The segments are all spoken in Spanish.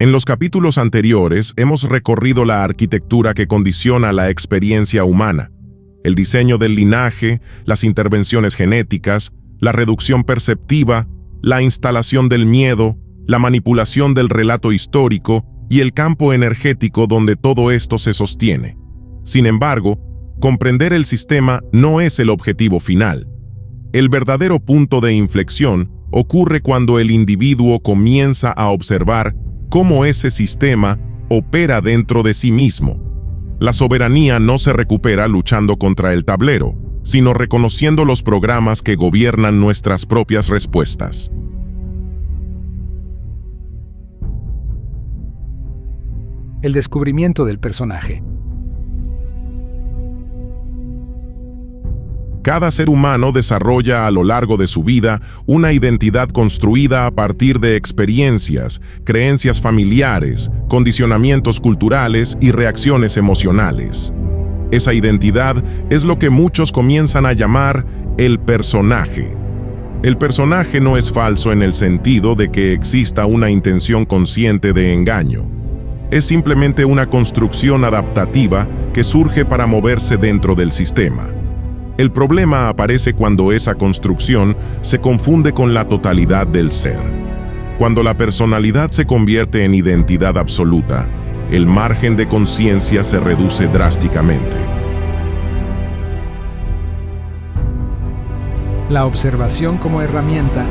En los capítulos anteriores hemos recorrido la arquitectura que condiciona la experiencia humana, el diseño del linaje, las intervenciones genéticas, la reducción perceptiva, la instalación del miedo, la manipulación del relato histórico y el campo energético donde todo esto se sostiene. Sin embargo, comprender el sistema no es el objetivo final. El verdadero punto de inflexión ocurre cuando el individuo comienza a observar cómo ese sistema opera dentro de sí mismo. La soberanía no se recupera luchando contra el tablero, sino reconociendo los programas que gobiernan nuestras propias respuestas. El descubrimiento del personaje. Cada ser humano desarrolla a lo largo de su vida una identidad construida a partir de experiencias, creencias familiares, condicionamientos culturales y reacciones emocionales. Esa identidad es lo que muchos comienzan a llamar el personaje. El personaje no es falso en el sentido de que exista una intención consciente de engaño. Es simplemente una construcción adaptativa que surge para moverse dentro del sistema. El problema aparece cuando esa construcción se confunde con la totalidad del ser. Cuando la personalidad se convierte en identidad absoluta, el margen de conciencia se reduce drásticamente. La observación como herramienta.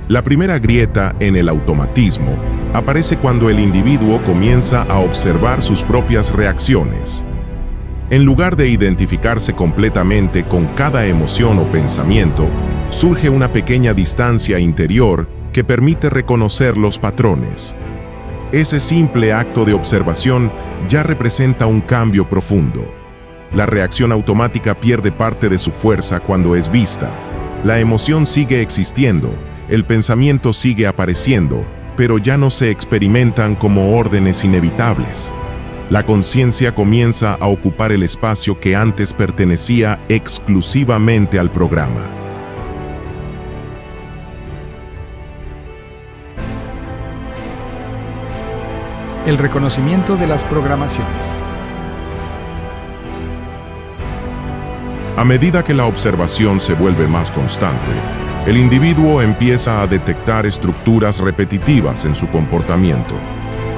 La primera grieta en el automatismo aparece cuando el individuo comienza a observar sus propias reacciones. En lugar de identificarse completamente con cada emoción o pensamiento, surge una pequeña distancia interior que permite reconocer los patrones. Ese simple acto de observación ya representa un cambio profundo. La reacción automática pierde parte de su fuerza cuando es vista. La emoción sigue existiendo, el pensamiento sigue apareciendo, pero ya no se experimentan como órdenes inevitables. La conciencia comienza a ocupar el espacio que antes pertenecía exclusivamente al programa. El reconocimiento de las programaciones. A medida que la observación se vuelve más constante, el individuo empieza a detectar estructuras repetitivas en su comportamiento.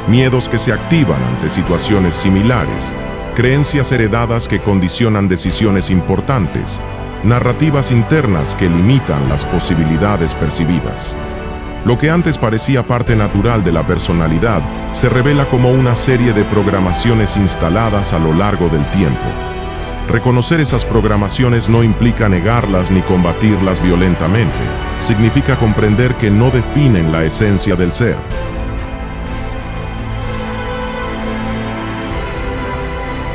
Miedos que se activan ante situaciones similares, creencias heredadas que condicionan decisiones importantes, narrativas internas que limitan las posibilidades percibidas. Lo que antes parecía parte natural de la personalidad se revela como una serie de programaciones instaladas a lo largo del tiempo. Reconocer esas programaciones no implica negarlas ni combatirlas violentamente. Significa comprender que no definen la esencia del ser.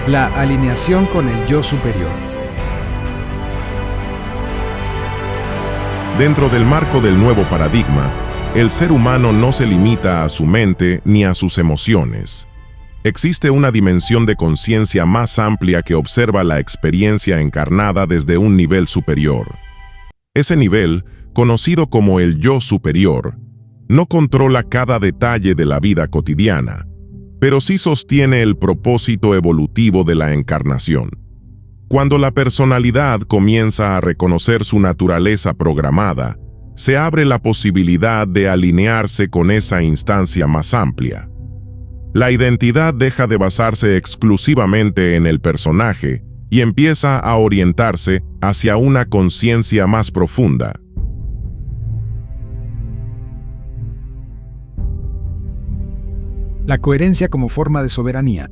La alineación con el yo superior. Dentro del marco del nuevo paradigma, el ser humano no se limita a su mente ni a sus emociones. Existe una dimensión de conciencia más amplia que observa la experiencia encarnada desde un nivel superior. Ese nivel, conocido como el yo superior, no controla cada detalle de la vida cotidiana, pero sí sostiene el propósito evolutivo de la encarnación. Cuando la personalidad comienza a reconocer su naturaleza programada, se abre la posibilidad de alinearse con esa instancia más amplia. La identidad deja de basarse exclusivamente en el personaje y empieza a orientarse hacia una conciencia más profunda. La coherencia como forma de soberanía.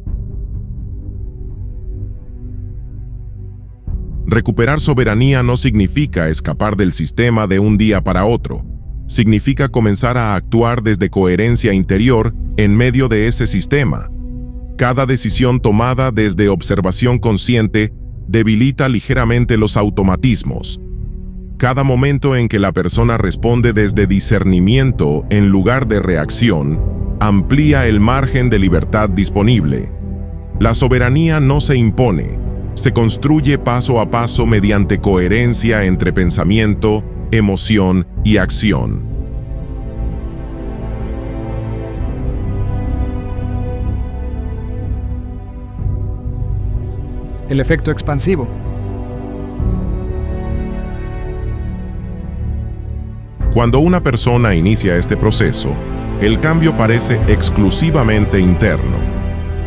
Recuperar soberanía no significa escapar del sistema de un día para otro. Significa comenzar a actuar desde coherencia interior en medio de ese sistema. Cada decisión tomada desde observación consciente debilita ligeramente los automatismos. Cada momento en que la persona responde desde discernimiento en lugar de reacción, amplía el margen de libertad disponible. La soberanía no se impone, se construye paso a paso mediante coherencia entre pensamiento, emoción y acción. El efecto expansivo. Cuando una persona inicia este proceso, el cambio parece exclusivamente interno.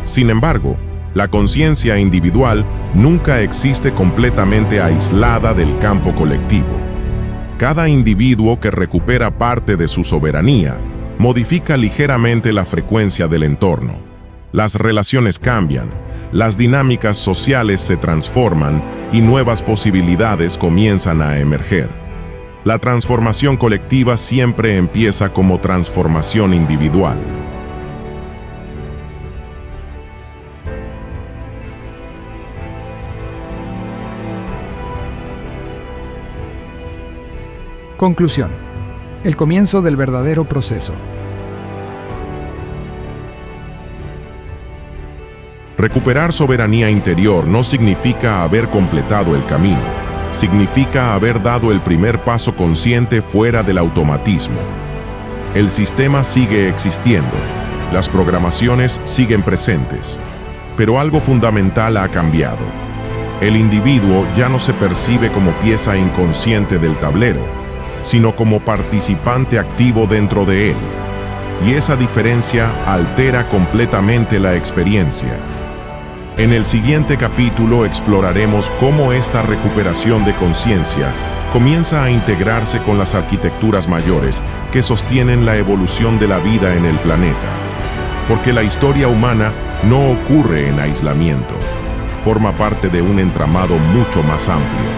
Sin embargo, la conciencia individual nunca existe completamente aislada del campo colectivo. Cada individuo que recupera parte de su soberanía modifica ligeramente la frecuencia del entorno. Las relaciones cambian, las dinámicas sociales se transforman y nuevas posibilidades comienzan a emerger. La transformación colectiva siempre empieza como transformación individual. Conclusión. El comienzo del verdadero proceso. Recuperar soberanía interior no significa haber completado el camino. Significa haber dado el primer paso consciente fuera del automatismo. El sistema sigue existiendo, las programaciones siguen presentes, pero algo fundamental ha cambiado. El individuo ya no se percibe como pieza inconsciente del tablero, sino como participante activo dentro de él. Y esa diferencia altera completamente la experiencia. En el siguiente capítulo exploraremos cómo esta recuperación de conciencia comienza a integrarse con las arquitecturas mayores que sostienen la evolución de la vida en el planeta. Porque la historia humana no ocurre en aislamiento, forma parte de un entramado mucho más amplio.